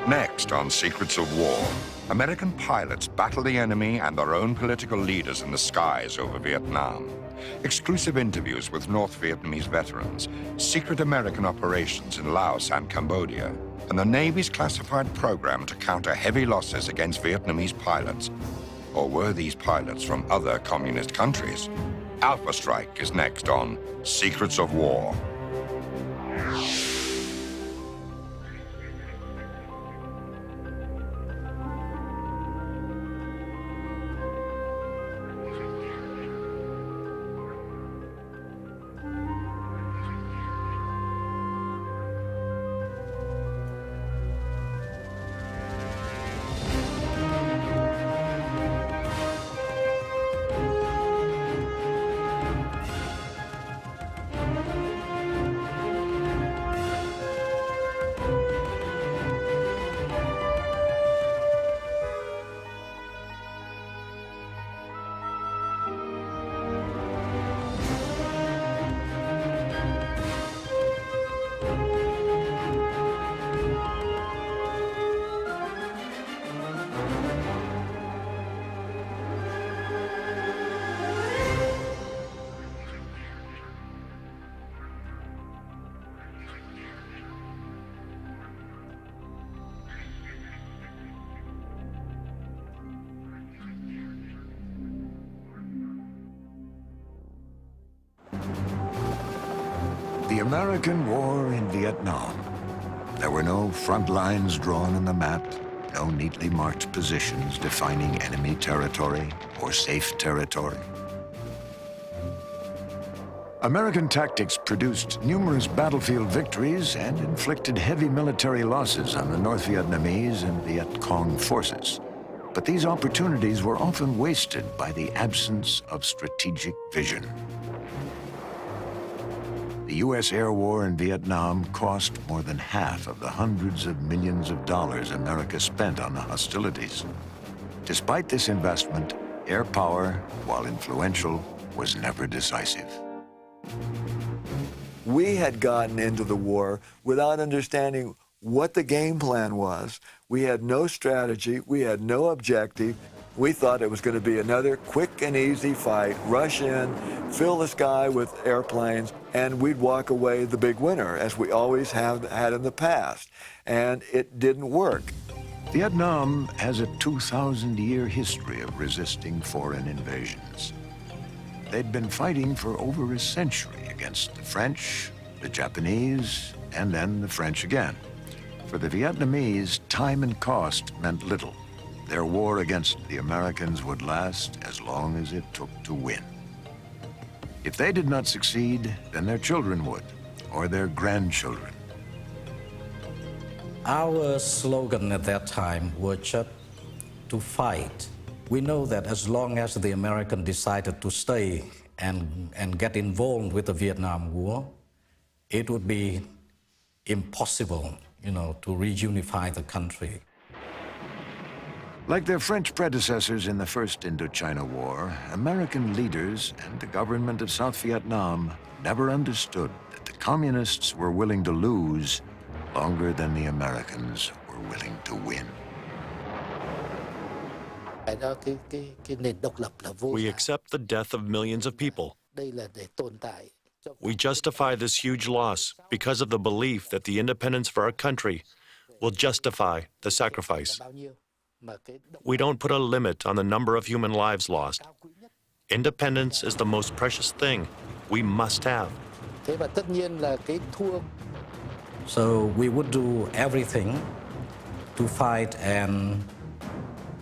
Next on Secrets of War, American pilots battle the enemy and their own political leaders in the skies over Vietnam. Exclusive interviews with North Vietnamese veterans, secret American operations in Laos and Cambodia, and the Navy's classified program to counter heavy losses against Vietnamese pilots. Or were these pilots from other communist countries? Alpha Strike is next on Secrets of War. The American War in Vietnam. There were no front lines drawn on the map, no neatly marked positions defining enemy territory or safe territory. American tactics produced numerous battlefield victories and inflicted heavy military losses on the North Vietnamese and Viet Cong forces. But these opportunities were often wasted by the absence of strategic vision. The U.S. air war in Vietnam cost more than half of the hundreds of millions of dollars America spent on the hostilities. Despite this investment, air power, while influential, was never decisive. We had gotten into the war without understanding what the game plan was. We had no strategy, we had no objective. We thought it was going to be another quick and easy fight, rush in, fill the sky with airplanes, and we'd walk away the big winner, as we always have had in the past. And it didn't work. Vietnam has a 2,000-year history of resisting foreign invasions. They'd been fighting for over a century against the French, the Japanese, and then the French again. For the Vietnamese, time and cost meant little. Their war against the Americans would last as long as it took to win. If they did not succeed, then their children would, or their grandchildren. Our slogan at that time was just to fight. We know that as long as the Americans decided to stay and get involved with the Vietnam War, it would be impossible, to reunify the country. Like their French predecessors in the First Indochina War, American leaders and the government of South Vietnam never understood that the communists were willing to lose longer than the Americans were willing to win. We accept the death of millions of people. We justify this huge loss because of the belief that the independence for our country will justify the sacrifice. We don't put a limit on the number of human lives lost. Independence is the most precious thing we must have. So we would do everything to fight and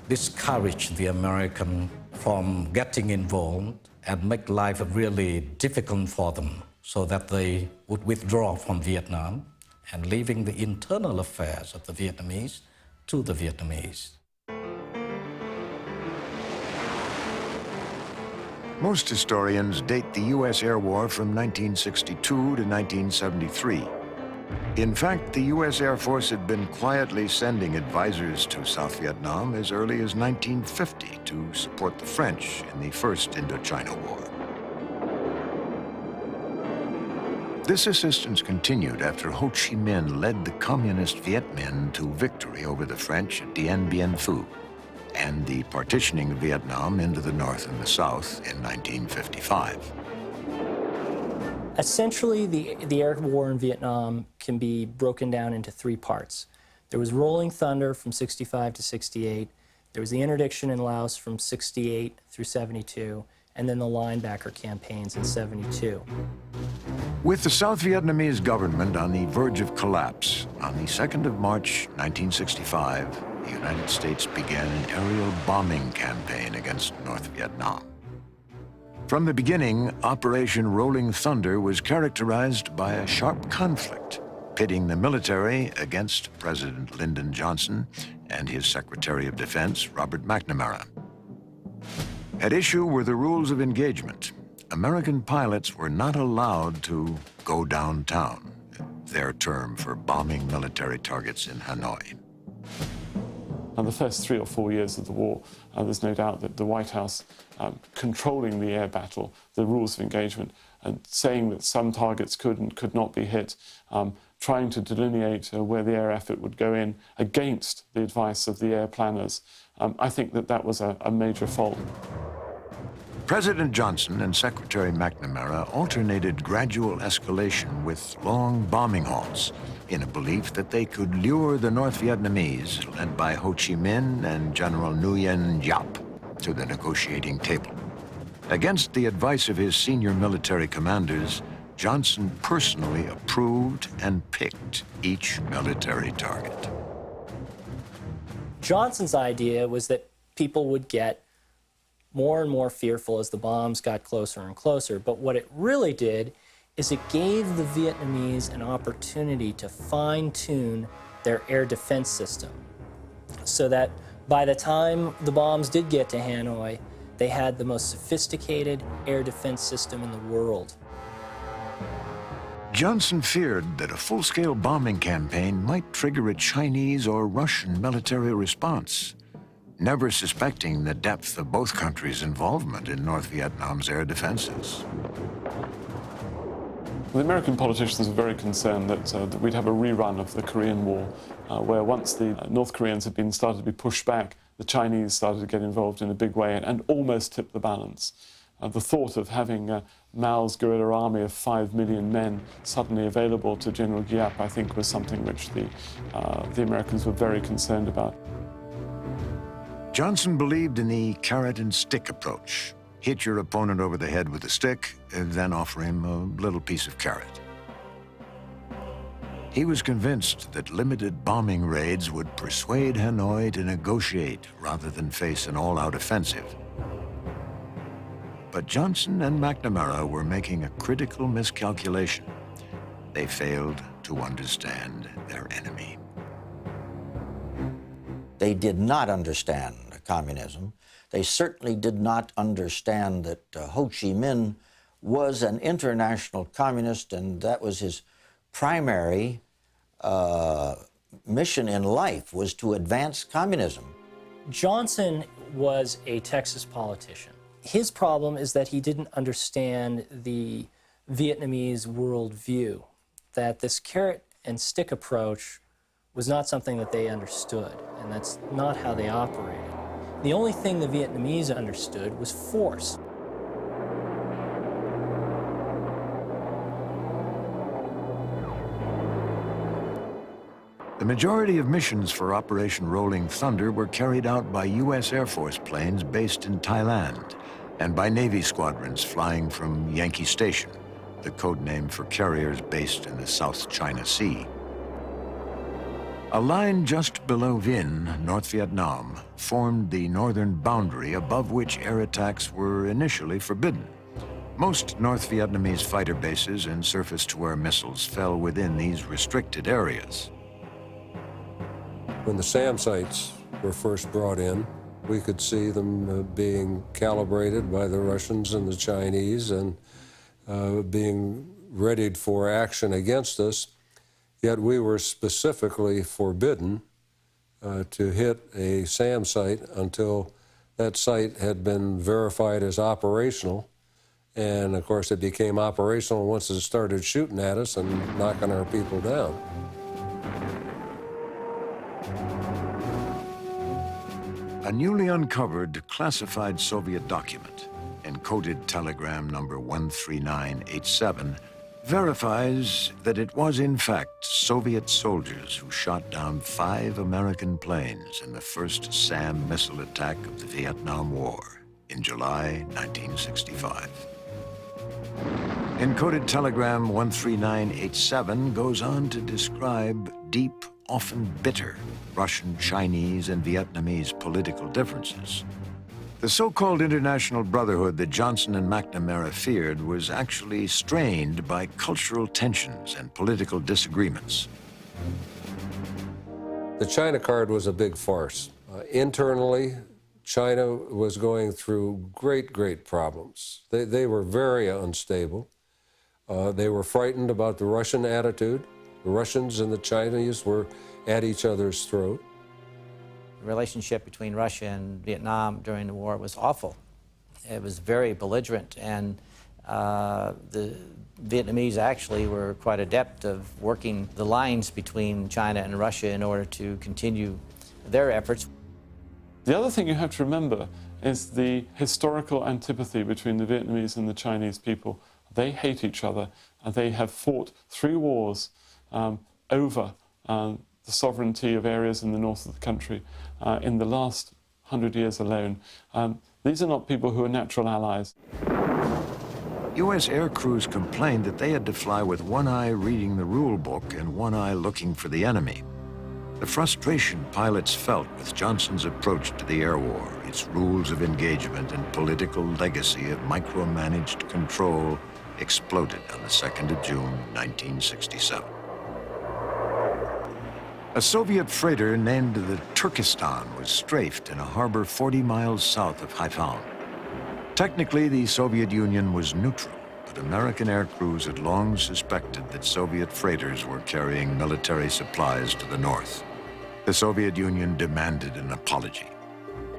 discourage the Americans from getting involved and make life really difficult for them so that they would withdraw from Vietnam and leaving the internal affairs of the Vietnamese to the Vietnamese. Most historians date the U.S. air war from 1962 to 1973. In fact, the U.S. Air Force had been quietly sending advisors to South Vietnam as early as 1950 to support the French in the First Indochina War. This assistance continued after Ho Chi Minh led the communist Viet Minh to victory over the French at Dien Bien Phu and the partitioning of Vietnam into the North and the South in 1955. Essentially, the air war in Vietnam can be broken down into three parts. There was Rolling Thunder from 65 to 68, there was the interdiction in Laos from 68 through 72, and then the linebacker campaigns in 72. With the South Vietnamese government on the verge of collapse, on the 2nd of March, 1965, the United States began an aerial bombing campaign against North Vietnam. From the beginning, Operation Rolling Thunder was characterized by a sharp conflict, pitting the military against President Lyndon Johnson and his Secretary of Defense, Robert McNamara. At issue were the rules of engagement. American pilots were not allowed to go downtown, their term for bombing military targets in Hanoi. And the first 3 or 4 years of the war, there's no doubt that the White House controlling the air battle, the rules of engagement, and saying that some targets could and could not be hit, trying to delineate where the air effort would go in against the advice of the air planners. I think that that was a major fault. President Johnson and Secretary McNamara alternated gradual escalation with long bombing halts in a belief that they could lure the North Vietnamese, led by Ho Chi Minh and General Nguyen Giap, to the negotiating table. Against the advice of his senior military commanders, Johnson personally approved and picked each military target. Johnson's idea was that people would get more and more fearful as the bombs got closer and closer, but what it really did is it gave the Vietnamese an opportunity to fine-tune their air defense system so that by the time the bombs did get to Hanoi, they had the most sophisticated air defense system in the world. Johnson feared that a full-scale bombing campaign might trigger a Chinese or Russian military response, never suspecting the depth of both countries' involvement in North Vietnam's air defenses. The American politicians were very concerned that we'd have a rerun of the Korean War, where once the North Koreans had been started to be pushed back, the Chinese started to get involved in a big way and almost tipped the balance. The thought of having Mao's guerrilla army of 5 million men suddenly available to General Giap, I think, was something which the Americans were very concerned about. Johnson believed in the carrot and stick approach. Hit your opponent over the head with a stick, and then offer him a little piece of carrot. He was convinced that limited bombing raids would persuade Hanoi to negotiate rather than face an all-out offensive. But Johnson and McNamara were making a critical miscalculation. They failed to understand their enemy. They did not understand communism. They certainly did not understand that Ho Chi Minh was an international communist, and that was his primary mission in life, was to advance communism. Johnson was a Texas politician. His problem is that he didn't understand the Vietnamese worldview, that this carrot and stick approach was not something that they understood, and that's not how they operated. The only thing the Vietnamese understood was force. The majority of missions for Operation Rolling Thunder were carried out by U.S. Air Force planes based in Thailand and by Navy squadrons flying from Yankee Station, the code name for carriers based in the South China Sea. A line just below Vinh, North Vietnam, formed the northern boundary above which air attacks were initially forbidden. Most North Vietnamese fighter bases and surface-to-air missiles fell within these restricted areas. When the SAM sites were first brought in, we could see them being calibrated by the Russians and the Chinese and being readied for action against us. Yet we were specifically forbidden to hit a SAM site until that site had been verified as operational And of course, it became operational once it started shooting at us and knocking our people down. A newly uncovered classified Soviet document, encoded telegram number 13987, verifies that it was in fact Soviet soldiers who shot down 5 American planes in the first SAM missile attack of the Vietnam War in July 1965. Encoded telegram 13987 goes on to describe deep, often bitter, Russian, Chinese, and Vietnamese political differences. The so-called international brotherhood that Johnson and McNamara feared was actually strained by cultural tensions and political disagreements. The China card was a big farce. Internally, China was going through great problems. They were very unstable. They were frightened about the Russian attitude. The Russians and the Chinese were at each other's throat. The relationship between Russia and Vietnam during the war was awful. It was very belligerent, and the Vietnamese actually were quite adept of working the lines between China and Russia in order to continue their efforts. The other thing you have to remember is the historical antipathy between the Vietnamese and the Chinese people. They hate each other, and they have fought 3 wars over the sovereignty of areas in the north of the country in the last 100 years alone. These are not people who are natural allies. U.S. air crews complained that they had to fly with one eye reading the rule book and one eye looking for the enemy. The frustration pilots felt with Johnson's approach to the air war, its rules of engagement and political legacy of micromanaged control exploded on the 2nd of June, 1967. A Soviet freighter named the Turkestan was strafed in a harbor 40 miles south of Haiphong. Technically, the Soviet Union was neutral, but American air crews had long suspected that Soviet freighters were carrying military supplies to the north. The Soviet Union demanded an apology.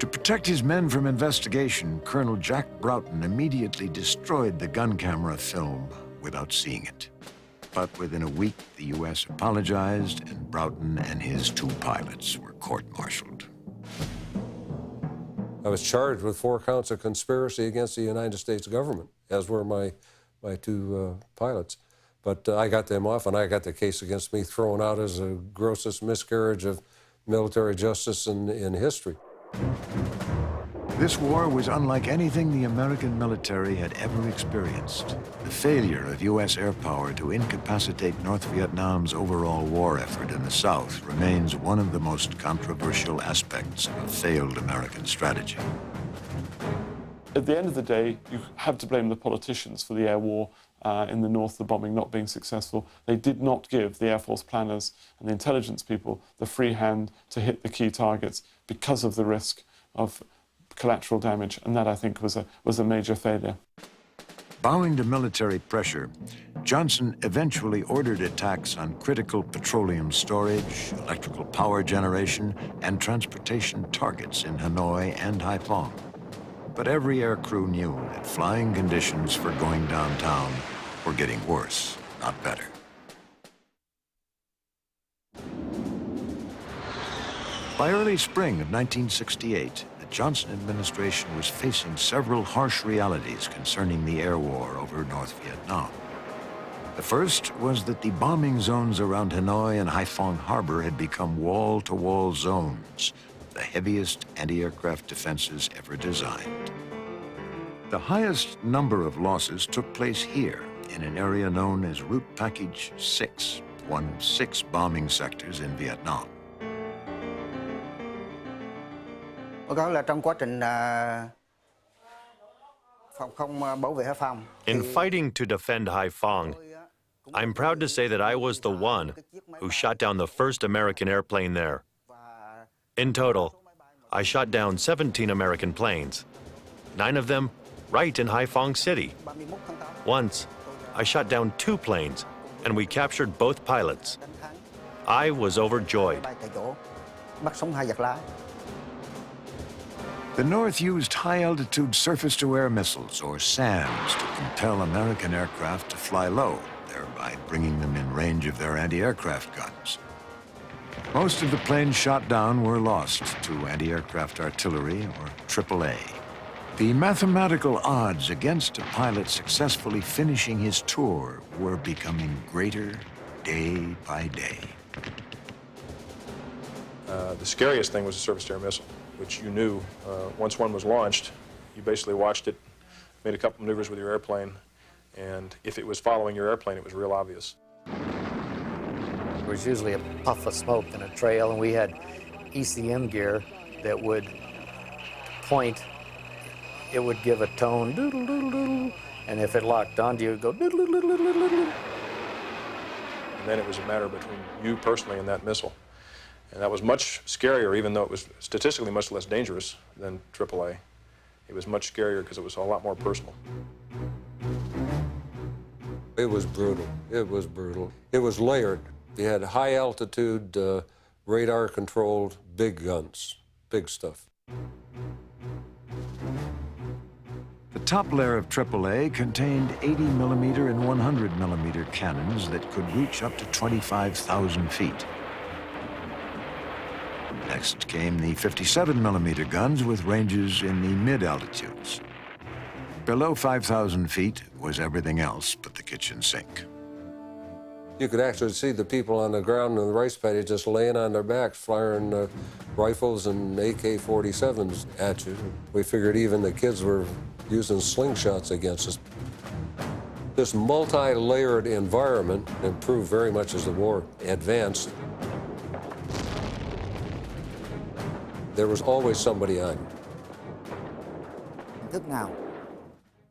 To protect his men from investigation, Colonel Jack Broughton immediately destroyed the gun camera film without seeing it. But within a week, the U.S. apologized, and Broughton and his 2 pilots were court-martialed. I was charged with 4 counts of conspiracy against the United States government, as were my 2 pilots. But I got them off, and I got the case against me thrown out as a grossest miscarriage of military justice in history. This war was unlike anything the American military had ever experienced. The failure of U.S. air power to incapacitate North Vietnam's overall war effort in the South remains one of the most controversial aspects of failed American strategy. At the end of the day, you have to blame the politicians for the air war in the north, the bombing not being successful. They did not give the Air Force planners and the intelligence people the free hand to hit the key targets because of the risk of collateral damage, and that, I think, was a major failure. Bowing to military pressure, Johnson eventually ordered attacks on critical petroleum storage, electrical power generation, and transportation targets in Hanoi and Haiphong. But every aircrew knew that flying conditions for going downtown were getting worse, not better. By early spring of 1968, the Johnson administration was facing several harsh realities concerning the air war over North Vietnam. The first was that the bombing zones around Hanoi and Haiphong Harbor had become wall-to-wall zones, the heaviest anti-aircraft defenses ever designed. The highest number of losses took place here, in an area known as Route Package 6, one of 6 bombing sectors in Vietnam. In fighting to defend Haiphong, I'm proud to say that I was the one who shot down the first American airplane there. In total, I shot down 17 American planes, 9 of them right in Haiphong City. Once, I shot down 2 planes, and we captured both pilots. I was overjoyed. The North used high-altitude surface-to-air missiles, or SAMs, to compel American aircraft to fly low, thereby bringing them in range of their anti-aircraft guns. Most of the planes shot down were lost to anti-aircraft artillery, or AAA. The mathematical odds against a pilot successfully finishing his tour were becoming greater day by day. The scariest thing was the surface-to-air missile, which you knew once one was launched, you basically watched it, made a couple maneuvers with your airplane, and if it was following your airplane, it was real obvious. There was usually a puff of smoke and a trail, and we had ECM gear that would point. It would give a tone, doodle, doodle, doodle, and if it locked onto you, it would go doodle, doodle, doodle, doodle, doodle. And then it was a matter between you personally and that missile. And that was much scarier, even though it was statistically much less dangerous than AAA. It was much scarier because it was a lot more personal. It was brutal. It was brutal. It was layered. You had high-altitude, radar-controlled, big guns, big stuff. The top layer of AAA contained 80mm and 100mm cannons that could reach up to 25,000 feet. Next came the 57mm guns with ranges in the mid-altitudes. Below 5,000 feet was everything else but the kitchen sink. You could actually see the people on the ground in the rice paddy just laying on their backs, firing rifles and AK-47s at you. We figured even the kids were using slingshots against us. This multi-layered environment improved very much as the war advanced. There was always somebody on.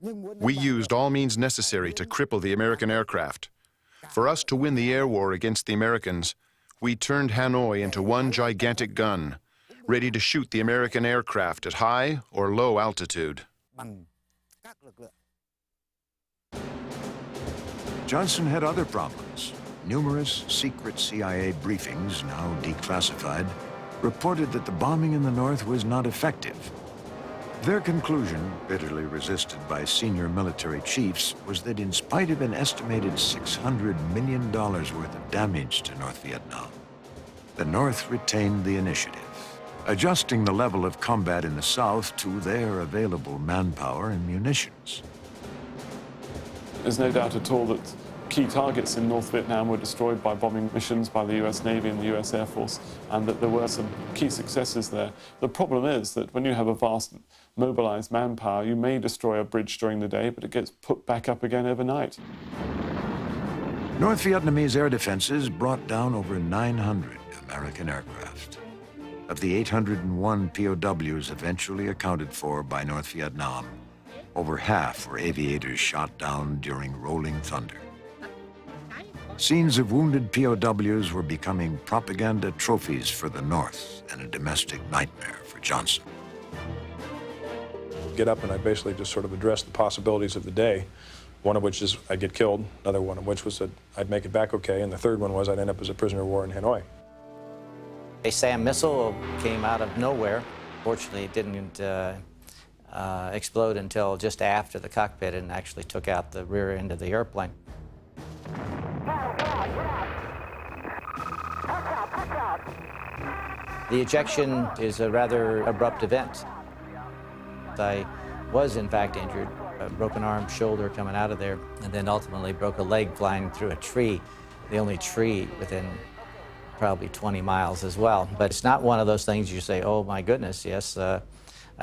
We used all means necessary to cripple the American aircraft. For us to win the air war against the Americans, we turned Hanoi into one gigantic gun, ready to shoot the American aircraft at high or low altitude. Johnson had other problems. Numerous secret CIA briefings, now declassified, reported that the bombing in the North was not effective. Their conclusion, bitterly resisted by senior military chiefs, was that in spite of an estimated $600 million worth of damage to North Vietnam, the North retained the initiative, adjusting the level of combat in the South to their available manpower and munitions. There's no doubt at all that key targets in North Vietnam were destroyed by bombing missions by the US Navy and the US Air Force, and that there were some key successes there. The problem is that when you have a vast mobilized manpower, you may destroy a bridge during the day, but it gets put back up again overnight. North Vietnamese air defenses brought down over 900 American aircraft. Of the 801 POWs eventually accounted for by North Vietnam, over half were aviators shot down during Rolling Thunder. Scenes of wounded POWs were becoming propaganda trophies for the North and a domestic nightmare for Johnson. Get up and I basically just sort of addressed the possibilities of the day, one of which is I'd get killed, another one of which was that I'd make it back okay, and the third one was I'd end up as a prisoner of war in Hanoi. A SAM missile came out of nowhere. Fortunately, it didn't explode until just after the cockpit and actually took out the rear end of the airplane. The ejection is a rather abrupt event. I was, in fact, injured, a broken arm, shoulder coming out of there, and then ultimately broke a leg flying through a tree, the only tree within probably 20 miles as well. But it's not one of those things you say, oh, my goodness, yes, I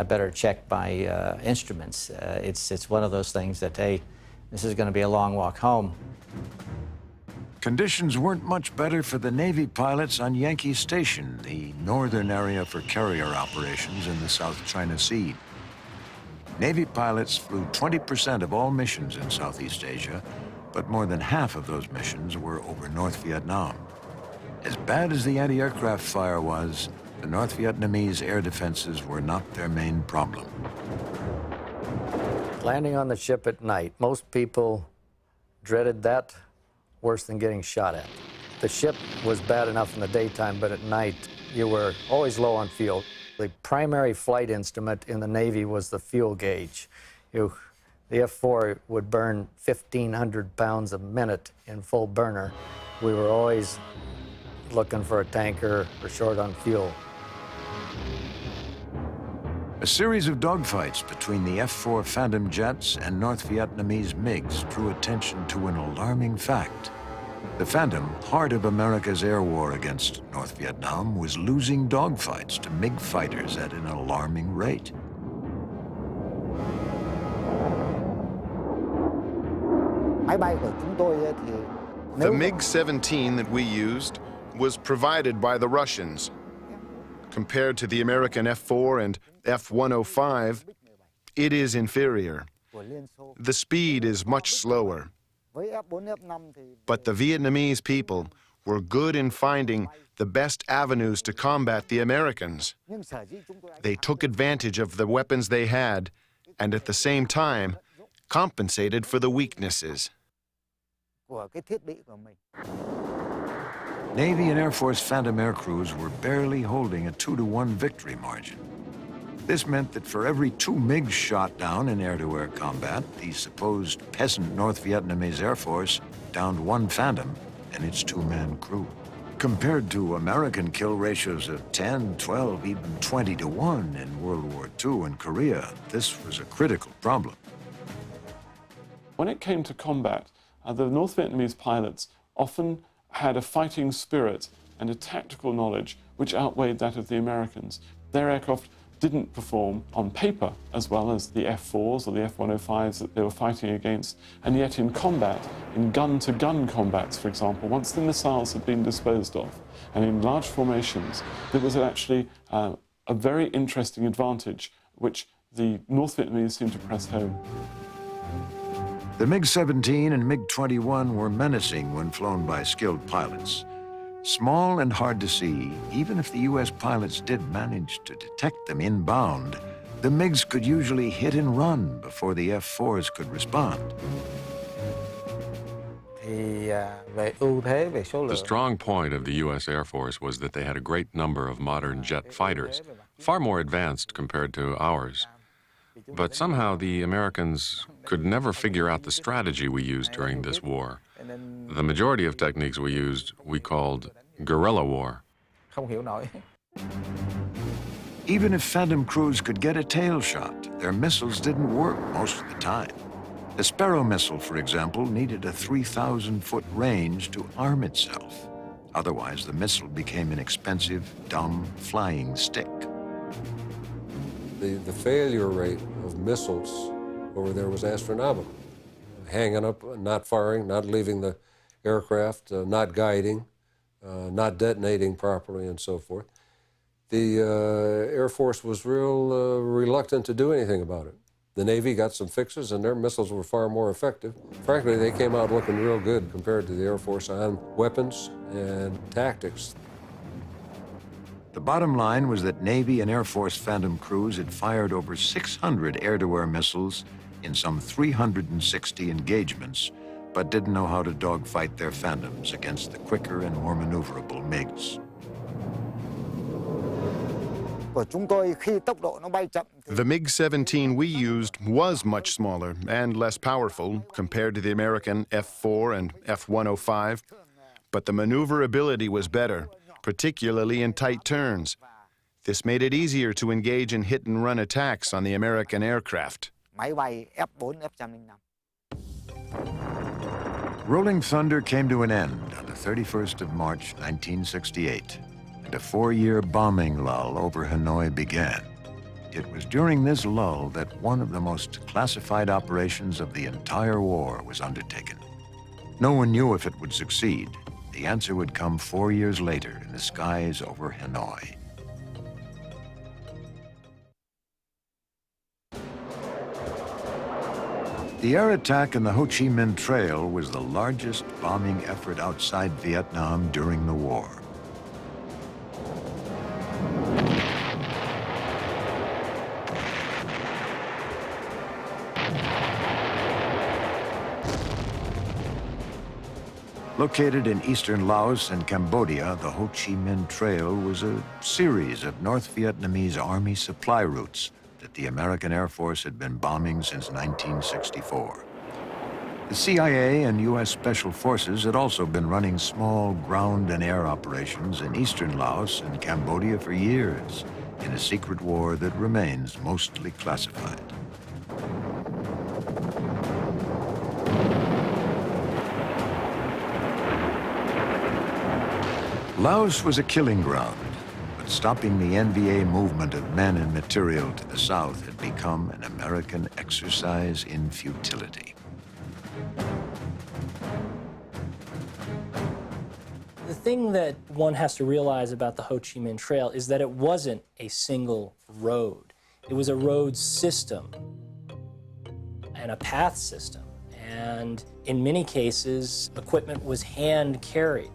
better check my instruments. It's one of those things that, hey, this is going to be a long walk home. Conditions weren't much better for the Navy pilots on Yankee Station, the northern area for carrier operations in the South China Sea. Navy pilots flew 20% of all missions in Southeast Asia, but more than half of those missions were over North Vietnam. As bad as the anti-aircraft fire was, the North Vietnamese air defenses were not their main problem. Landing on the ship at night, most people dreaded that worse than getting shot at. The ship was bad enough in the daytime, but at night you were always low on fuel. The primary flight instrument in the Navy was the fuel gauge. The F-4 would burn 1,500 pounds a minute in full burner. We were always looking for a tanker or short on fuel. A series of dogfights between the F-4 Phantom jets and North Vietnamese MiGs drew attention to an alarming fact. The Phantom, heart of America's air war against North Vietnam, was losing dogfights to MiG fighters at an alarming rate. The MiG-17 that we used was provided by the Russians. Compared to the American F-4 and F-105, it is inferior. The speed is much slower. But the Vietnamese people were good in finding the best avenues to combat the Americans. They took advantage of the weapons they had and at the same time compensated for the weaknesses. Navy and Air Force Phantom air crews were barely holding a 2-to-1 victory margin. This meant that for every 2 MiGs shot down in air-to-air combat, the supposed peasant North Vietnamese Air Force downed 1 Phantom and its 2-man crew. Compared to American kill ratios of 10, 12, even 20-to-1 in World War II and Korea, this was a critical problem. When it came to combat, the North Vietnamese pilots often had a fighting spirit and a tactical knowledge which outweighed that of the Americans. Their aircraft didn't perform on paper as well as the F-4s or the F-105s that they were fighting against, and yet in combat, in gun-to-gun combats, for example, once the missiles had been disposed of, and in large formations, there was actually a very interesting advantage which the North Vietnamese seemed to press home. The MiG-17 and MiG-21 were menacing when flown by skilled pilots. Small and hard to see, even if the U.S. pilots did manage to detect them inbound, the MiGs could usually hit and run before the F-4s could respond. The strong point of the U.S. Air Force was that they had a great number of modern jet fighters, far more advanced compared to ours. But somehow the Americans could never figure out the strategy we used during this war. The majority of techniques we used, we called guerrilla war. Even if Phantom crews could get a tail shot, their missiles didn't work most of the time. The Sparrow missile, for example, needed a 3,000-foot range to arm itself. Otherwise, the missile became an expensive, dumb, flying stick. The failure rate of missiles over there was astronomical. Hanging up, not firing, not leaving the aircraft, not guiding, not detonating properly, and so forth. The Air Force was real reluctant to do anything about it. The Navy got some fixes, and their missiles were far more effective. Frankly, they came out looking real good compared to the Air Force on weapons and tactics. The bottom line was that Navy and Air Force Phantom crews had fired over 600 air-to-air missiles in some 360 engagements, but didn't know how to dogfight their Phantoms against the quicker and more maneuverable MiGs. The MiG-17 we used was much smaller and less powerful compared to the American F-4 and F-105, but the maneuverability was better, particularly in tight turns. This made it easier to engage in hit-and-run attacks on the American aircraft. Rolling Thunder came to an end on the 31st of March, 1968, and a 4-year bombing lull over Hanoi began. It was during this lull that one of the most classified operations of the entire war was undertaken. No one knew if it would succeed. The answer would come 4 years later in the skies over Hanoi. The air attack on the Ho Chi Minh Trail was the largest bombing effort outside Vietnam during the war. Located in eastern Laos and Cambodia, the Ho Chi Minh Trail was a series of North Vietnamese Army supply routes that the American Air Force had been bombing since 1964. The CIA and U.S. Special Forces had also been running small ground and air operations in eastern Laos and Cambodia for years in a secret war that remains mostly classified. Laos was a killing ground, but stopping the NVA movement of men and material to the south had become an American exercise in futility. The thing that one has to realize about the Ho Chi Minh Trail is that it wasn't a single road. It was a road system and a path system. And in many cases, equipment was hand carried.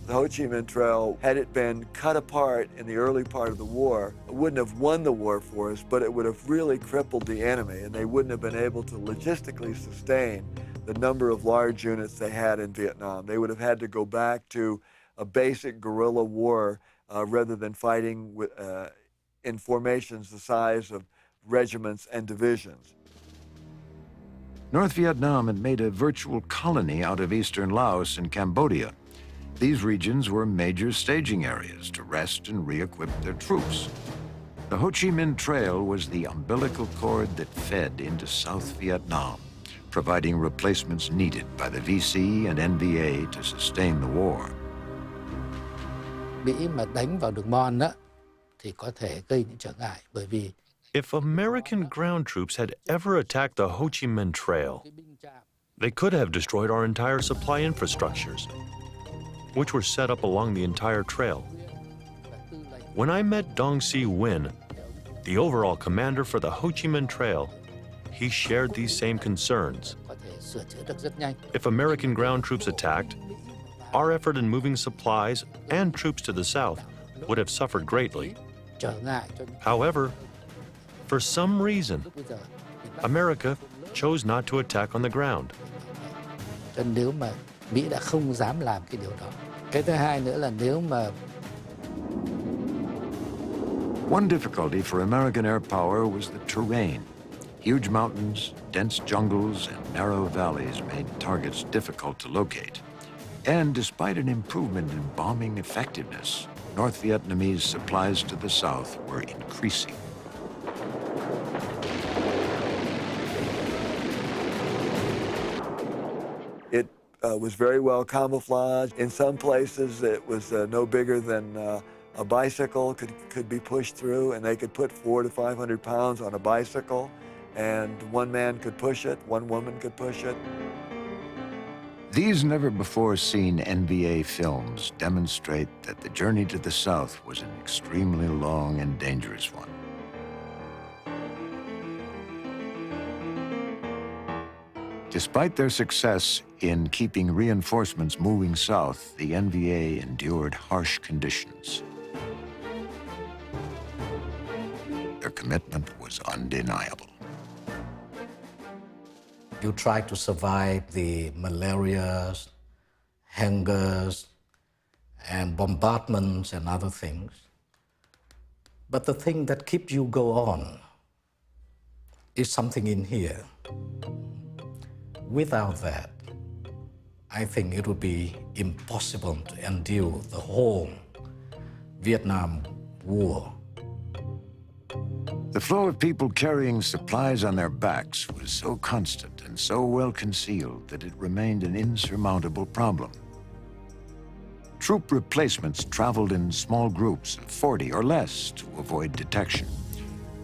The Ho Chi Minh Trail, had it been cut apart in the early part of the war, it wouldn't have won the war for us, but it would have really crippled the enemy, and they wouldn't have been able to logistically sustain the number of large units they had in Vietnam. They would have had to go back to a basic guerrilla war rather than fighting with, in formations the size of regiments and divisions. North Vietnam had made a virtual colony out of eastern Laos and Cambodia. These regions were major staging areas to rest and re-equip their troops. The Ho Chi Minh Trail was the umbilical cord that fed into South Vietnam, providing replacements needed by the VC and NVA to sustain the war. Mỹ mà đánh vào đường mòn đó thì có thể gây những trở ngại bởi vì If American ground troops had ever attacked the Ho Chi Minh Trail, they could have destroyed our entire supply infrastructures, which were set up along the entire trail. When I met Dong Si Nguyen, the overall commander for the Ho Chi Minh Trail, he shared these same concerns. If American ground troops attacked, our effort in moving supplies and troops to the south would have suffered greatly. However, for some reason, America chose not to attack on the ground. Nếu mà Mỹ đã không dám làm cái điều đó. Cái thứ hai nữa là nếu mà One difficulty for American air power was the terrain. Huge mountains, dense jungles, and narrow valleys made targets difficult to locate. And despite an improvement in bombing effectiveness, North Vietnamese supplies to the south were increasing. It was very well camouflaged. In some places, it was no bigger than a bicycle could be pushed through, and they could put 400 to 500 pounds on a bicycle, and one man could push it, one woman could push it. These never-before-seen NVA films demonstrate that the journey to the south was an extremely long and dangerous one. Despite their success in keeping reinforcements moving south, the NVA endured harsh conditions. Their commitment was undeniable. You try to survive the malaria, hungers, and bombardments and other things. But the thing that keeps you go on is something in here. Without that, I think it would be impossible to endure the whole Vietnam War. The flow of people carrying supplies on their backs was so constant and so well concealed that it remained an insurmountable problem. Troop replacements traveled in small groups of 40 or less to avoid detection.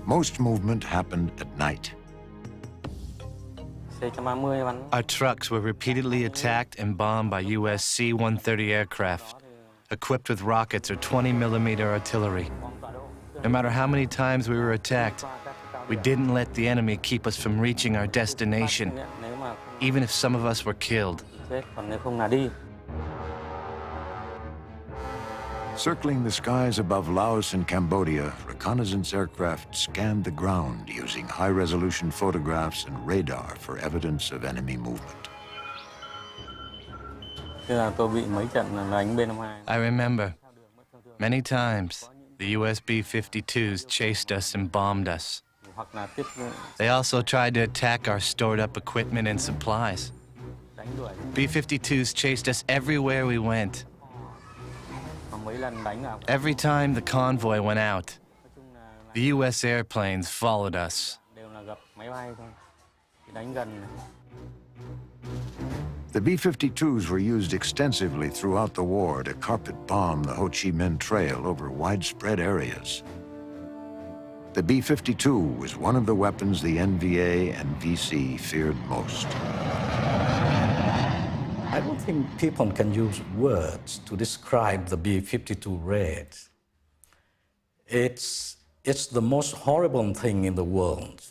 Most movement happened at night. Our trucks were repeatedly attacked and bombed by U.S. C-130 aircraft, equipped with rockets or 20mm artillery. No matter how many times we were attacked, we didn't let the enemy keep us from reaching our destination, even if some of us were killed. Circling the skies above Laos and Cambodia, reconnaissance aircraft scanned the ground using high-resolution photographs and radar for evidence of enemy movement. I remember many times the US B-52s chased us and bombed us. They also tried to attack our stored-up equipment and supplies. B-52s chased us everywhere we went. Every time the convoy went out, the US airplanes followed us. The B-52s were used extensively throughout the war to carpet bomb the Ho Chi Minh Trail over widespread areas. The B-52 was one of the weapons the NVA and VC feared most. I don't think people can use words to describe the B-52 raid. It's the most horrible thing in the world.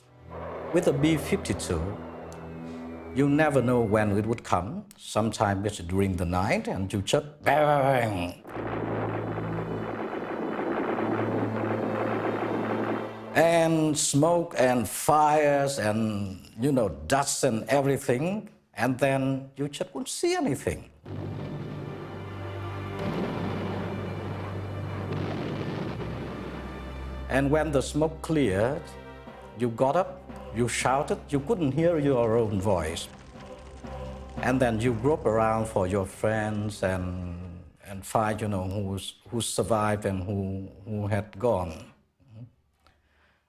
With a B-52, you never know when it would come. Sometimes it's during the night and you just bang. And smoke and fires and, dust and everything. And then you just wouldn't see anything. And when the smoke cleared, you got up, you shouted, you couldn't hear your own voice. And then you group around for your friends and find, who survived and who had gone.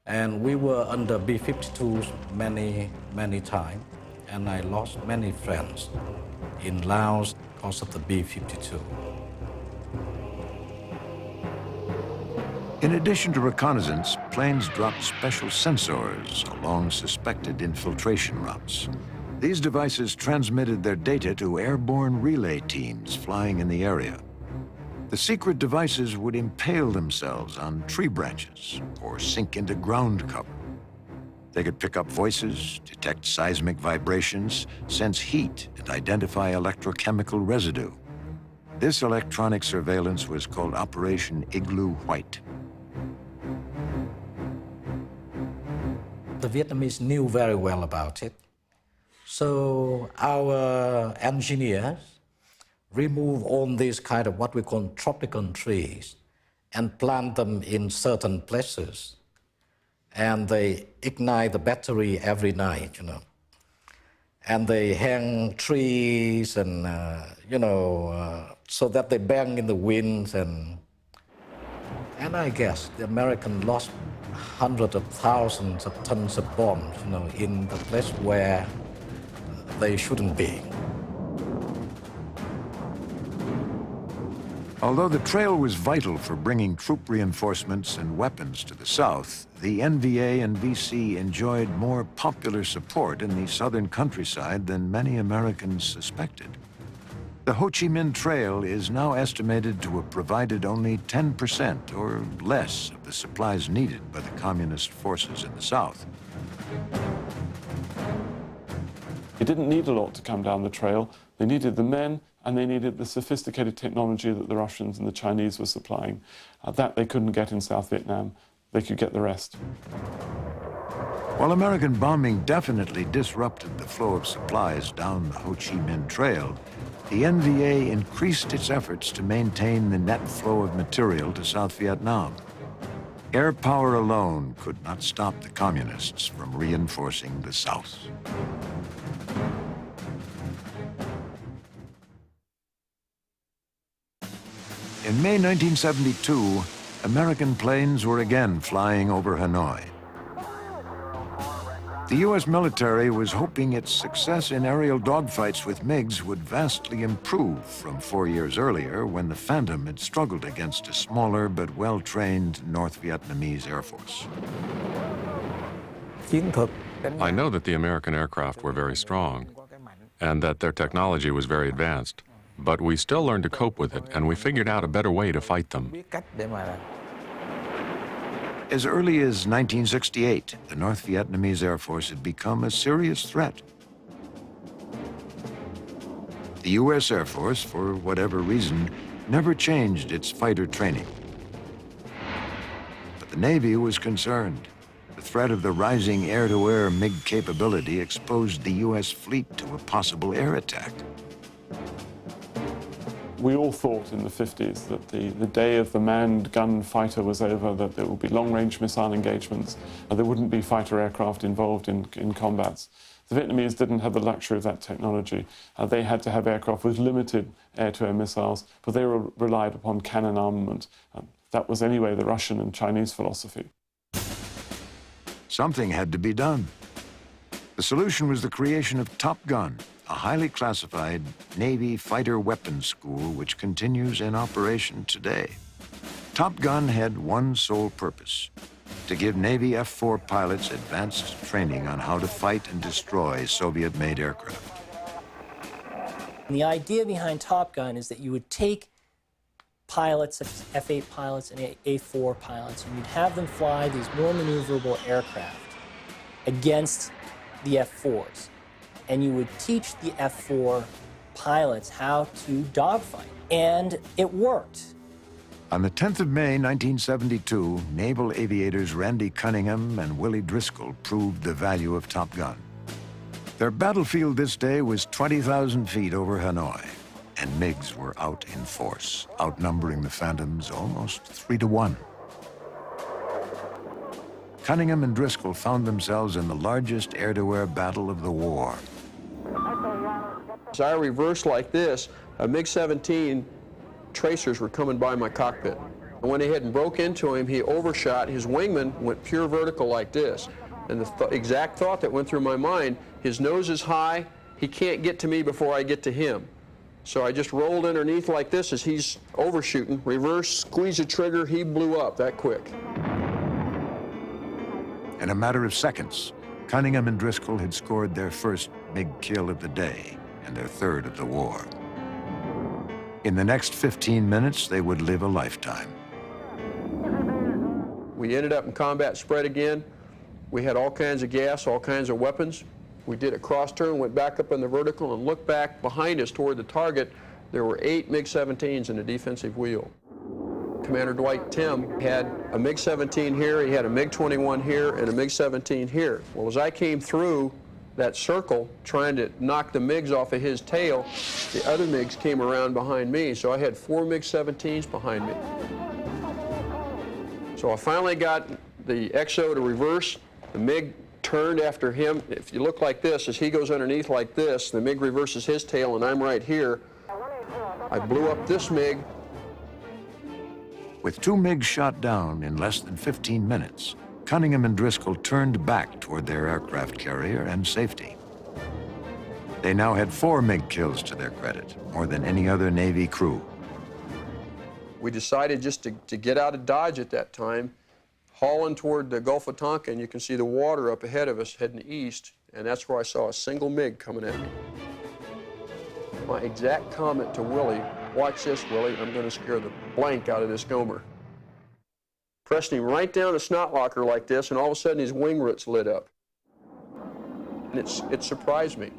And we were under B-52s many, many times. And I lost many friends in Laos because of the B-52. In addition to reconnaissance, planes dropped special sensors along suspected infiltration routes. These devices transmitted their data to airborne relay teams flying in the area. The secret devices would impale themselves on tree branches or sink into ground cover. They could pick up voices, detect seismic vibrations, sense heat, and identify electrochemical residue. This electronic surveillance was called Operation Igloo White. The Vietnamese knew very well about it. So our engineers remove all these kind of what we call tropical trees and plant them in certain places. And they ignite the battery every night, And they hang trees and, so that they bang in the winds. And I guess the Americans lost hundreds of thousands of tons of bombs, in the place where they shouldn't be. Although the trail was vital for bringing troop reinforcements and weapons to the south, the NVA and VC enjoyed more popular support in the southern countryside than many Americans suspected. The Ho Chi Minh Trail is now estimated to have provided only 10% or less of the supplies needed by the communist forces in the south. They didn't need a lot to come down the trail. They needed the men, and they needed the sophisticated technology that the Russians and the Chinese were supplying. That they couldn't get in South Vietnam. They could get the rest. While American bombing definitely disrupted the flow of supplies down the Ho Chi Minh Trail, the NVA increased its efforts to maintain the net flow of material to South Vietnam. Air power alone could not stop the communists from reinforcing the South. In May 1972, American planes were again flying over Hanoi. The U.S. military was hoping its success in aerial dogfights with MiGs would vastly improve from 4 years earlier when the Phantom had struggled against a smaller but well-trained North Vietnamese Air Force. I know that the American aircraft were very strong and that their technology was very advanced, but we still learned to cope with it, and we figured out a better way to fight them. As early as 1968, the North Vietnamese Air Force had become a serious threat. The U.S. Air Force, for whatever reason, never changed its fighter training. But the Navy was concerned. The threat of the rising air-to-air MiG capability exposed the U.S. fleet to a possible air attack. We all thought in the 50s that the day of the manned gun fighter was over, that there would be long-range missile engagements, and there wouldn't be fighter aircraft involved in combats. The Vietnamese didn't have the luxury of that technology. They had to have aircraft with limited air-to-air missiles, but they relied upon cannon armament. That was anyway the Russian and Chinese philosophy. Something had to be done. The solution was the creation of Top Gun, a highly classified Navy fighter weapons school which continues in operation today. Top Gun had one sole purpose: to give Navy F-4 pilots advanced training on how to fight and destroy Soviet-made aircraft. And the idea behind Top Gun is that you would take pilots, such as F-8 pilots and A-4 pilots, and you'd have them fly these more maneuverable aircraft against the F-4s. And you would teach the F-4 pilots how to dogfight. And it worked. On the 10th of May, 1972, naval aviators Randy Cunningham and Willie Driscoll proved the value of Top Gun. Their battlefield this day was 20,000 feet over Hanoi, and MiGs were out in force, outnumbering the Phantoms almost 3-1. Cunningham and Driscoll found themselves in the largest air-to-air battle of the war. As I reversed like this, a MiG-17 tracers were coming by my cockpit. And when they hit and broke into him, he overshot. His wingman went pure vertical like this. And the exact thought that went through my mind, his nose is high, he can't get to me before I get to him. So I just rolled underneath like this as he's overshooting, reverse, squeeze the trigger, he blew up that quick. In a matter of seconds, Cunningham and Driscoll had scored their first MiG kill of the day and their third of the war. In the next 15 minutes, they would live a lifetime. We ended up in combat spread again. We had all kinds of gas, all kinds of weapons. We did a cross turn, went back up in the vertical, and looked back behind us toward the target. There were 8 MiG-17s in a defensive wheel. Commander Dwight Timm had a MiG-17 here, he had a MiG-21 here, and a MiG-17 here. Well, as I came through that circle trying to knock the MiGs off of his tail, the other MiGs came around behind me, so I had 4 MiG-17s behind me. So I finally got the XO to reverse. The MiG turned after him. If you look like this, as he goes underneath like this, the MiG reverses his tail and I'm right here. I blew up this MiG. With 2 MiGs shot down in less than 15 minutes, Cunningham and Driscoll turned back toward their aircraft carrier and safety. They now had 4 MiG kills to their credit, more than any other Navy crew. We decided just to get out of Dodge at that time, hauling toward the Gulf of Tonkin, and you can see the water up ahead of us heading east, and that's where I saw a single MiG coming at me. My exact comment to Willie, "Watch this, Willie, I'm going to scare the blank out of this Gomer." Pressed him right down the snot locker like this, and all of a sudden his wing roots lit up. And it surprised me.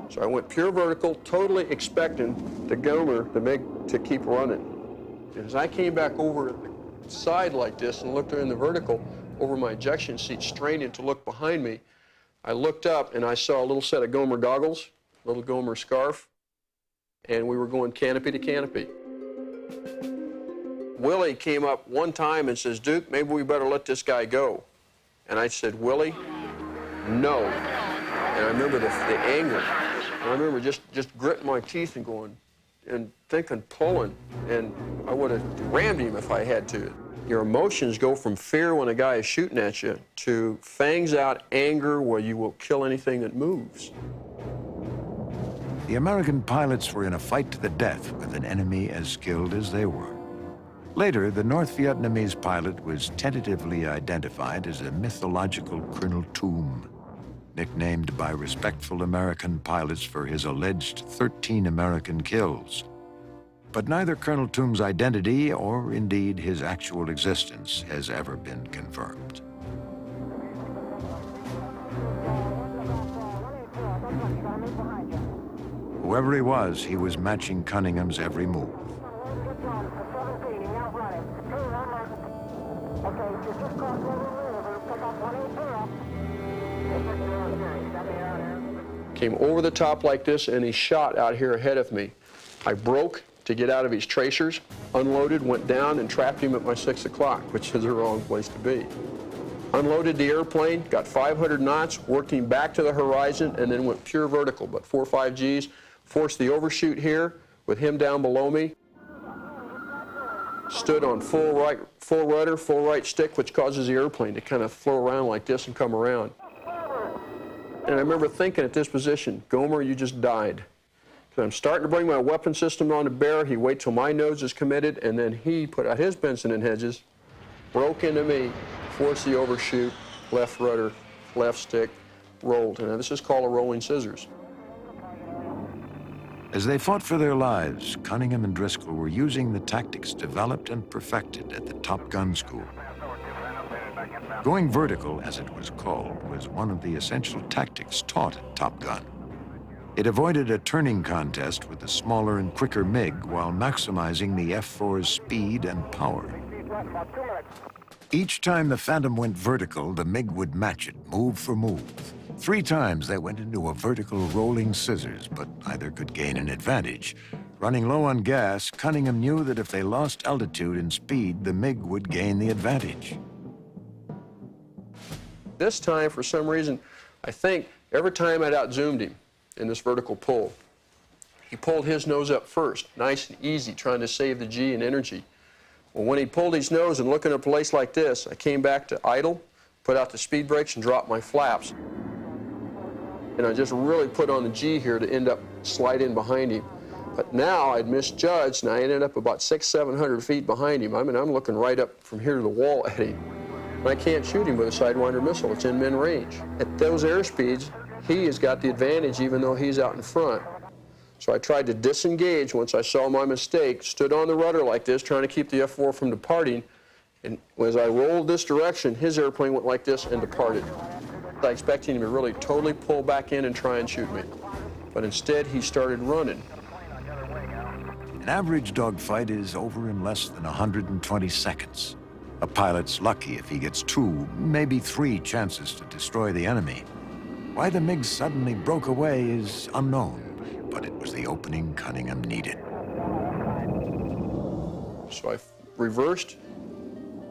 So I went pure vertical, totally expecting the Gomer, the MiG, to keep running. And as I came back over the side like this and looked in the vertical over my ejection seat, straining to look behind me, I looked up and I saw a little set of Gomer goggles, a little Gomer scarf, and we were going canopy to canopy. Willie came up one time and says, "Duke, maybe we better let this guy go." And I said, "Willie, no." And I remember the anger. And I remember just gritting my teeth and going, and thinking, pulling, and I would have rammed him if I had to. Your emotions go from fear when a guy is shooting at you to fangs out anger where you will kill anything that moves. The American pilots were in a fight to the death with an enemy as skilled as they were. Later, the North Vietnamese pilot was tentatively identified as a mythological Colonel Toom, nicknamed by respectful American pilots for his alleged 13 American kills. But neither Colonel Toom's identity or indeed his actual existence has ever been confirmed. Whoever he was matching Cunningham's every move. Came over the top like this, and he shot out here ahead of me. I broke to get out of his tracers, unloaded, went down, and trapped him at my 6 o'clock, which is the wrong place to be. Unloaded the airplane, got 500 knots, worked him back to the horizon, and then went pure vertical, but 4 or 5 Gs, forced the overshoot here with him down below me. Stood on full rudder, full right stick, which causes the airplane to kind of flow around like this and come around. And I remember thinking at this position, Gomer, you just died. Because I'm starting to bring my weapon system on to bear. He waits till my nose is committed, and then he put out his Benson and Hedges, broke into me, forced the overshoot, left rudder, left stick, rolled. And this is called a rolling scissors. As they fought for their lives, Cunningham and Driscoll were using the tactics developed and perfected at the Top Gun school. Going vertical, as it was called, was one of the essential tactics taught at Top Gun. It avoided a turning contest with the smaller and quicker MiG while maximizing the F-4's speed and power. Each time the Phantom went vertical, the MiG would match it, move for move. 3 times they went into a vertical rolling scissors, but neither could gain an advantage. Running low on gas, Cunningham knew that if they lost altitude and speed, the MiG would gain the advantage. This time, for some reason, I think every time I'd outzoomed him in this vertical pull, he pulled his nose up first, nice and easy, trying to save the G and energy. Well, when he pulled his nose and looking at a place like this, I came back to idle, put out the speed brakes, and dropped my flaps. And I just really put on the G here to end up sliding behind him. But now I'd misjudged, and I ended up about 600-700 feet behind him. I mean, I'm looking right up from here to the wall at him. And I can't shoot him with a Sidewinder missile. It's in min range. At those airspeeds, he has got the advantage even though he's out in front. So I tried to disengage once I saw my mistake, stood on the rudder like this, trying to keep the F-4 from departing. And as I rolled this direction, his airplane went like this and departed. I expected him to really totally pull back in and try and shoot me. But instead, he started running. An average dogfight is over in less than 120 seconds. A pilot's lucky if he gets 2, maybe 3 chances to destroy the enemy. Why the MiG suddenly broke away is unknown, but it was the opening Cunningham needed. So I reversed,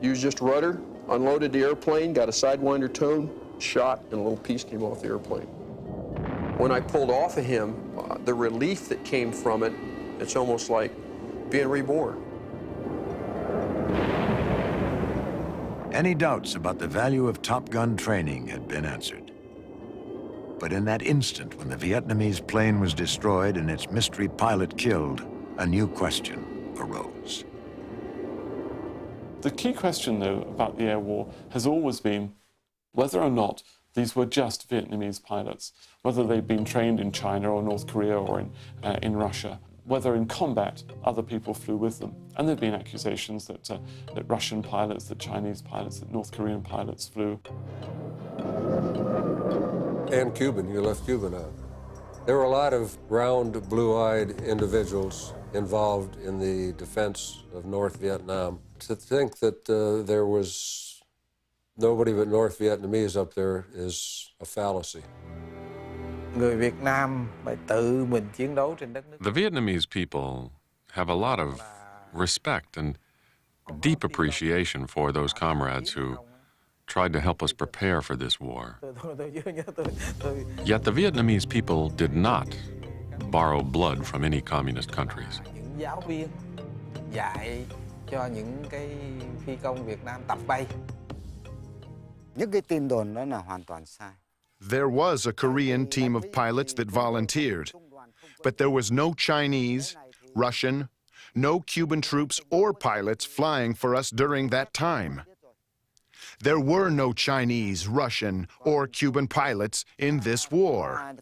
used just rudder, unloaded the airplane, got a Sidewinder tone, shot, and a little piece came off the airplane. When I pulled off of him, the relief that came from it, it's almost like being reborn. Any doubts about the value of Top Gun training had been answered. But in that instant when the Vietnamese plane was destroyed and its mystery pilot killed, a new question arose. The key question, though, about the air war has always been whether or not these were just Vietnamese pilots, whether they'd been trained in China or North Korea or in Russia, whether in combat other people flew with them. And there'd been accusations that, that Russian pilots, that Chinese pilots, that North Korean pilots flew. And Cuban, you left Cuban out. There were a lot of round, blue-eyed individuals involved in the defense of North Vietnam. To think that there was nobody but North Vietnamese up there is a fallacy. The Vietnamese people have a lot of respect and deep appreciation for those comrades who tried to help us prepare for this war. Yet the Vietnamese people did not borrow blood from any communist countries. There was a Korean team of pilots that volunteered, but there was no Chinese, Russian, no Cuban troops or pilots flying for us during that time. There were no Chinese, Russian, or Cuban pilots in this war.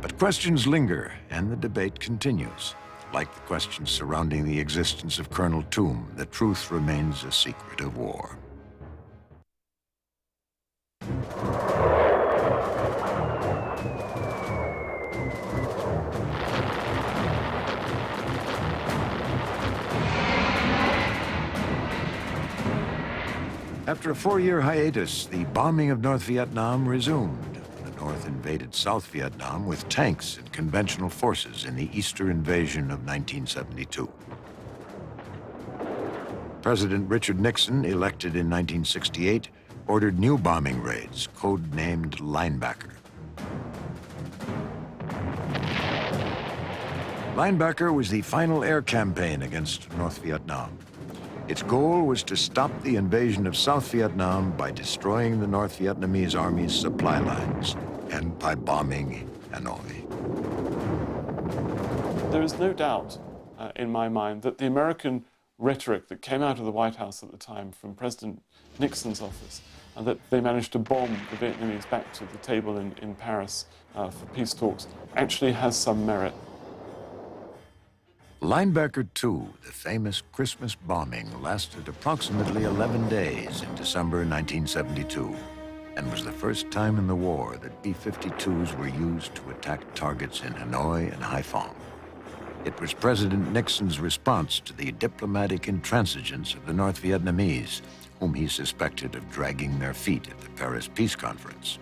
But questions linger, and the debate continues. Like the questions surrounding the existence of Colonel Toom, the truth remains a secret of war. After a 4-year hiatus, the bombing of North Vietnam resumed. The North invaded invaded South Vietnam with tanks and conventional forces in the Easter invasion of 1972. President Richard Nixon, elected in 1968, ordered new bombing raids, code-named Linebacker. Linebacker was the final air campaign against North Vietnam. Its goal was to stop the invasion of South Vietnam by destroying the North Vietnamese Army's supply lines and by bombing Hanoi. There is no doubt in my mind that the American rhetoric that came out of the White House at the time from President Nixon's office, and that they managed to bomb the Vietnamese back to the table in Paris for peace talks, actually has some merit. Linebacker 2, the famous Christmas bombing, lasted approximately 11 days in December 1972 and was the first time in the war that B-52s were used to attack targets in Hanoi and Haiphong. It was President Nixon's response to the diplomatic intransigence of the North Vietnamese, whom he suspected of dragging their feet at the Paris Peace Conference.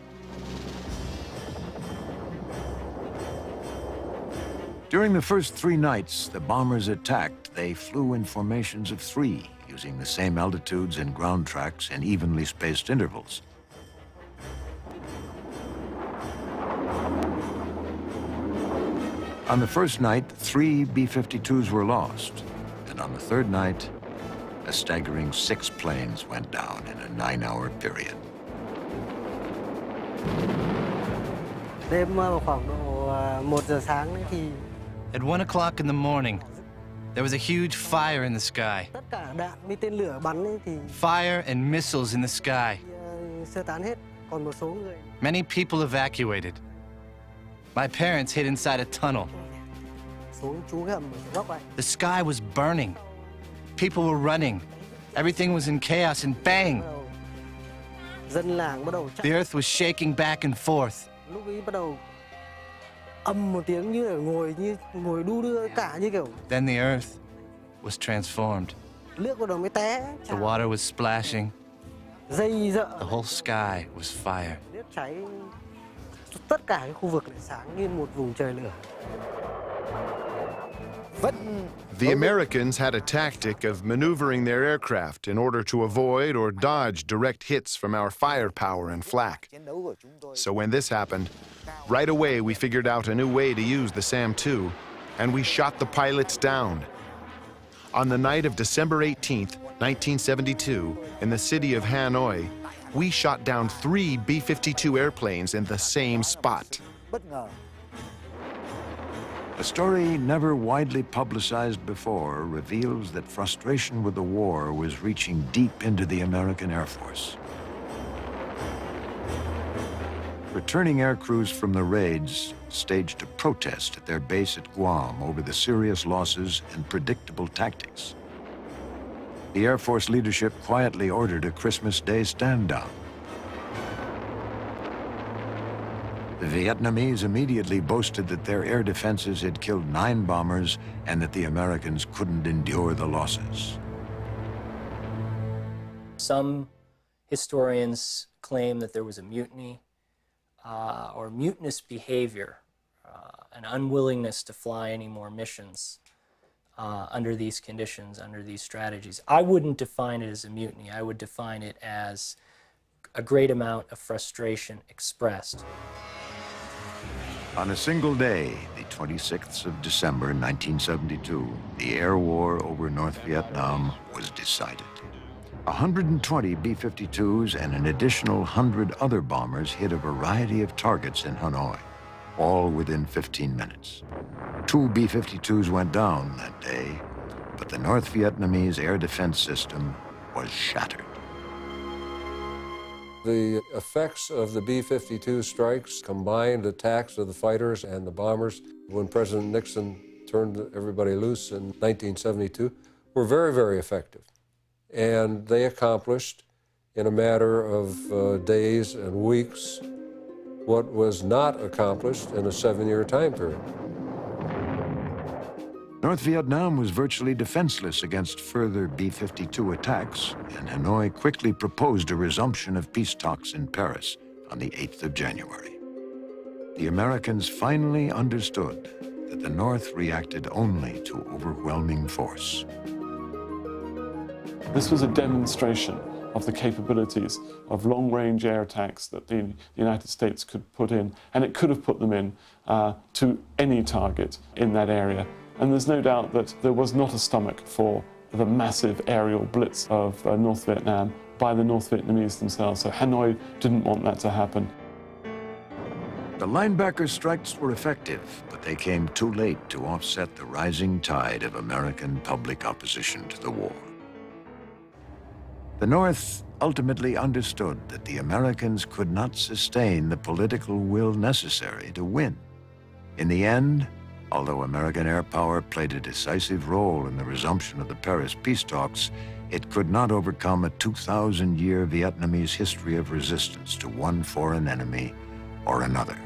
During the first 3 nights the bombers attacked, they flew in formations of 3, using the same altitudes and ground tracks in evenly spaced intervals. On the first night, 3 B-52s were lost, and on the third night, a staggering 6 planes went down in a 9-hour period. At 1 o'clock in the morning, there was a huge fire in the sky. Fire and missiles in the sky. Many people evacuated. My parents hid inside a tunnel. The sky was burning. People were running. Everything was in chaos, and bang! The earth was shaking back and forth. Then the earth was transformed. The water was splashing. The whole sky was fire. The Americans had a tactic of maneuvering their aircraft in order to avoid or dodge direct hits from our firepower and flak. So when this happened, right away we figured out a new way to use the SAM-2, and we shot the pilots down. On the night of December 18th, 1972, in the city of Hanoi, we shot down 3 B-52 airplanes in the same spot. A story never widely publicized before reveals that frustration with the war was reaching deep into the American Air Force. Returning air crews from the raids staged a protest at their base at Guam over the serious losses and predictable tactics. The Air Force leadership quietly ordered a Christmas Day stand-down. The Vietnamese immediately boasted that their air defenses had killed 9 bombers and that the Americans couldn't endure the losses. Some historians claim that there was a mutiny or mutinous behavior, an unwillingness to fly any more missions under these conditions, under these strategies. I wouldn't define it as a mutiny. I would define it as a great amount of frustration expressed. On a single day, the 26th of December 1972, the air war over North Vietnam was decided. 120 B-52s and an additional 100 other bombers hit a variety of targets in Hanoi, all within 15 minutes. 2 B-52s went down that day, but the North Vietnamese air defense system was shattered. The effects of the B-52 strikes, combined attacks of the fighters and the bombers, when President Nixon turned everybody loose in 1972, were very, very effective. And they accomplished, in a matter of days and weeks, what was not accomplished in a 7-year time period. North Vietnam was virtually defenseless against further B-52 attacks, and Hanoi quickly proposed a resumption of peace talks in Paris on the 8th of January. the Americans finally understood that the North reacted only to overwhelming force. This was a demonstration of the capabilities of long-range air attacks that the United States could put in, and it could have put them in to any target in that area. And there's no doubt that there was not a stomach for the massive aerial blitz of North Vietnam by the North Vietnamese themselves. So Hanoi didn't want that to happen. The linebacker strikes were effective, but they came too late to offset the rising tide of American public opposition to the war. The North ultimately understood that the Americans could not sustain the political will necessary to win. In the end, although American air power played a decisive role in the resumption of the Paris peace talks, it could not overcome a 2,000-year Vietnamese history of resistance to one foreign enemy or another.